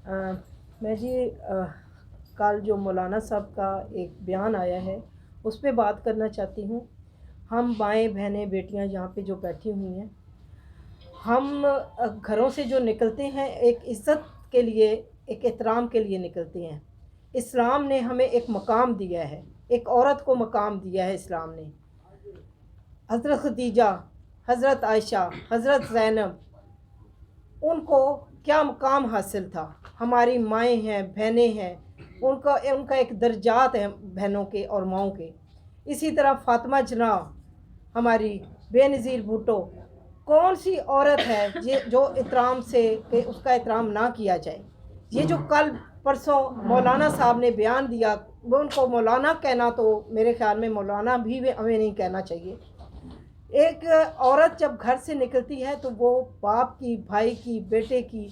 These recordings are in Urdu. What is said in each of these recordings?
میں جی کل جو مولانا صاحب کا ایک بیان آیا ہے اس پہ بات کرنا چاہتی ہوں۔ ہم مائیں بہنیں بیٹیاں یہاں پہ جو بیٹھی ہوئی ہیں، ہم گھروں سے جو نکلتے ہیں ایک عزت کے لیے، ایک احترام کے لیے نکلتے ہیں۔ اسلام نے ہمیں ایک مقام دیا ہے، ایک عورت کو مقام دیا ہے اسلام نے۔ حضرت خدیجہ، حضرت عائشہ، حضرت زینب، ان کو کیا مقام حاصل تھا۔ ہماری مائیں ہیں، بہنیں ہیں، ان کا ایک درجات ہیں بہنوں کے اور ماؤں کے۔ اسی طرح فاطمہ جناح، ہماری بے نظیر بھٹو، کون سی عورت ہے جو احترام سے کہ اس کا احترام نہ کیا جائے۔ یہ جو کل پرسوں مولانا صاحب نے بیان دیا، وہ ان کو مولانا کہنا تو میرے خیال میں مولانا بھی ہمیں نہیں کہنا چاہیے۔ ایک عورت جب گھر سے نکلتی ہے تو وہ باپ کی، بھائی کی، بیٹے کی،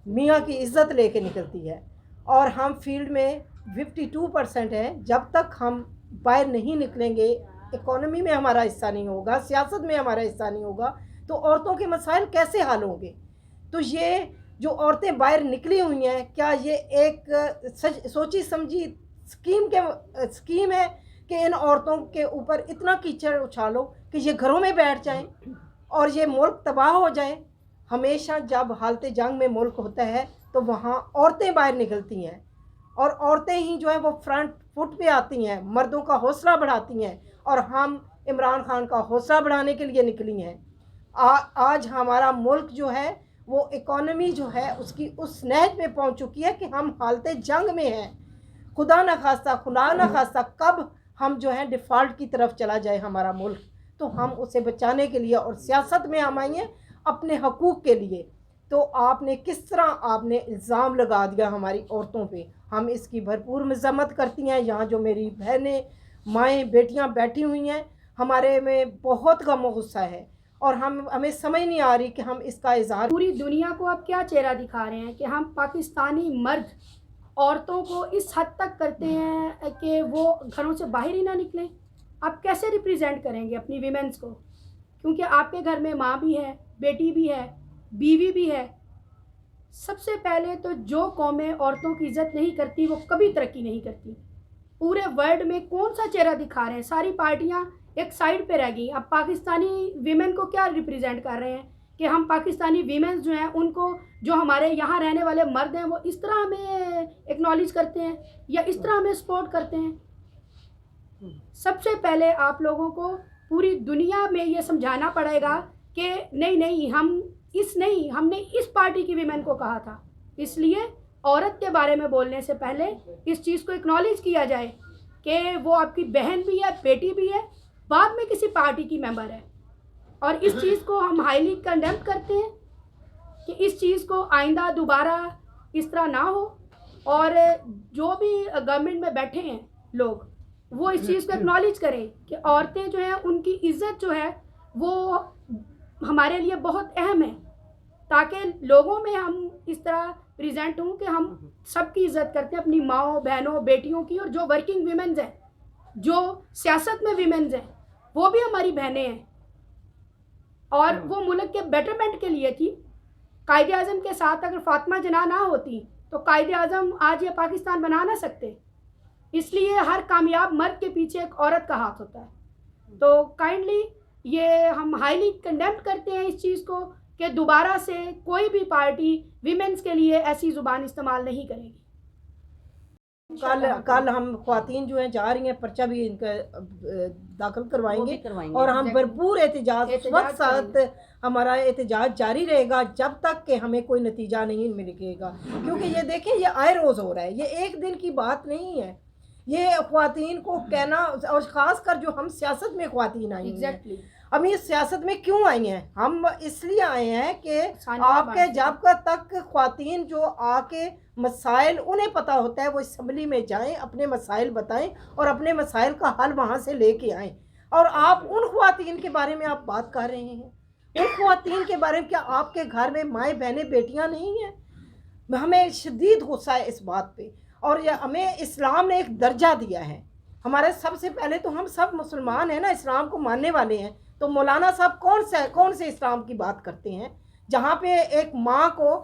میاں کی عزت لے کے نکلتی ہے، اور ہم فیلڈ میں 52% ہیں۔ جب تک ہم باہر نہیں نکلیں گے، اکانومی میں ہمارا حصہ نہیں ہوگا، سیاست میں ہمارا حصہ نہیں ہوگا، تو عورتوں کے مسائل کیسے حل ہوں گے؟ تو یہ جو عورتیں باہر نکلی ہوئی ہیں، کیا یہ ایک سوچی سمجھی اسکیم ہے کہ ان عورتوں کے اوپر اتنا کیچڑ اچھالو کہ یہ گھروں میں بیٹھ جائیں اور یہ ملک تباہ ہو جائے؟ ہمیشہ جب حالت جنگ میں ملک ہوتا ہے تو وہاں عورتیں باہر نکلتی ہیں، اور عورتیں ہی جو ہیں وہ فرنٹ فٹ پہ آتی ہیں، مردوں کا حوصلہ بڑھاتی ہیں، اور ہم عمران خان کا حوصلہ بڑھانے کے لیے نکلی ہیں۔ آج ہمارا ملک جو ہے وہ اکانومی جو ہے اس کی اس نہج پہ پہنچ چکی ہے کہ ہم حالت جنگ میں ہیں۔ خدا نہ خواستہ کب ہم جو ہیں ڈیفالٹ کی طرف چلا جائے ہمارا ملک، تو ہم اسے بچانے کے لیے اور سیاست میں ہم آئی ہیں اپنے حقوق کے لیے۔ تو آپ نے کس طرح آپ نے الزام لگا دیا ہماری عورتوں پہ، ہم اس کی بھرپور مذمت کرتی ہیں۔ یہاں جو میری بہنیں، مائیں، بیٹیاں بیٹھی ہوئی ہیں، ہمارے میں بہت غم و غصہ ہے، اور ہمیں سمجھ نہیں آ رہی کہ ہم اس کا اظہار پوری دنیا کو آپ کیا چہرہ دکھا رہے ہیں کہ ہم پاکستانی مرد عورتوں کو اس حد تک کرتے ہیں کہ وہ گھروں سے باہر ہی نہ نکلیں۔ آپ کیسے ریپریزنٹ کریں گے اپنی ویمنس کو؟ کیونکہ آپ کے گھر میں ماں بھی ہے، بیٹی بھی ہے، بیوی بھی ہے۔ سب سے پہلے تو جو قومیں عورتوں کی عزت نہیں کرتی وہ کبھی ترقی نہیں کرتی۔ پورے ورلڈ میں کون سا چہرہ دکھا رہے ہیں؟ ساری پارٹیاں ایک سائڈ پہ رہ گئی۔ اب پاکستانی ویمن کو کیا ریپریزنٹ کر رہے ہیں کہ ہم پاکستانی ویمنز جو ہیں ان کو، جو ہمارے یہاں رہنے والے مرد ہیں، وہ اس طرح ہمیں ایکنالج کرتے ہیں یا اس طرح ہمیں سپورٹ کرتے ہیں؟ سب سے پہلے آپ لوگوں کو پوری دنیا میں یہ سمجھانا پڑے گا کہ نہیں، ہم نے اس پارٹی کی ویمن کو کہا تھا۔ اس لیے عورت کے بارے میں بولنے سے پہلے اس چیز کو اکنالج کیا جائے کہ وہ آپ کی بہن بھی ہے، بیٹی بھی ہے، بعد میں کسی پارٹی کی ممبر ہے۔ اور اس چیز کو ہم ہائیلی کنڈیم کرتے ہیں کہ اس چیز کو آئندہ دوبارہ اس طرح نہ ہو، اور جو بھی گورنمنٹ میں بیٹھے ہیں لوگ وہ اس چیز کو اکنالج کریں کہ عورتیں جو ہیں ان کی عزت جو ہے وہ ہمارے لیے بہت اہم ہے، تاکہ لوگوں میں ہم اس طرح پریزنٹ ہوں کہ ہم سب کی عزت کرتے ہیں، اپنی ماؤں، بہنوں، بیٹیوں کی، اور جو ورکنگ ویمنز ہیں، جو سیاست میں ویمنز ہیں، وہ بھی ہماری بہنیں ہیں، اور وہ ملک کے بیٹرمنٹ کے لیے تھی۔ قائد اعظم کے ساتھ اگر فاطمہ جناح نہ ہوتی تو قائد اعظم آج یہ پاکستان بنا نہ سکتے۔ اس لیے ہر کامیاب مرد کے پیچھے ایک عورت کا ہاتھ ہوتا ہے۔ تو کائنڈلی یہ ہم ہائیلی کنڈیمڈ کرتے ہیں اس چیز کو کہ دوبارہ سے کوئی بھی پارٹی ویمنس کے لیے ایسی زبان استعمال نہیں کرے گی۔ کل ہم خواتین جو ہیں جا رہی ہیں، پرچہ بھی ان کا داخل کروائیں گے، اور ہم بھرپور احتجاج اس وقت ساتھ ہمارا احتجاج جاری رہے گا جب تک کہ ہمیں کوئی نتیجہ نہیں ملے گا۔ کیونکہ یہ دیکھیں، یہ آئے روز ہو رہا ہے، یہ ایک دن کی بات نہیں ہے۔ یہ خواتین کو کہنا، اور خاص کر جو ہم سیاست میں خواتین آئی ہیں، ہم یہ سیاست میں کیوں آئی ہیں؟ ہم اس لیے آئے ہیں کہ آپ کے جب تک خواتین جو آ کے مسائل انہیں پتہ ہوتا ہے وہ اسمبلی میں جائیں، اپنے مسائل بتائیں اور اپنے مسائل کا حل وہاں سے لے کے آئیں۔ اور آپ ان خواتین کے بارے میں آپ بات کر رہے ہیں، ان خواتین کے بارے میں، کیا آپ کے گھر میں مائیں، بہنیں، بیٹیاں نہیں ہیں؟ ہمیں شدید غصہ ہے اس بات پہ، اور یہ ہمیں اسلام نے ایک درجہ دیا ہے۔ ہمارے سب سے پہلے تو ہم سب مسلمان ہیں نا، اسلام کو ماننے والے ہیں۔ تو مولانا صاحب کون سے اسلام کی بات کرتے ہیں جہاں پہ ایک ماں کو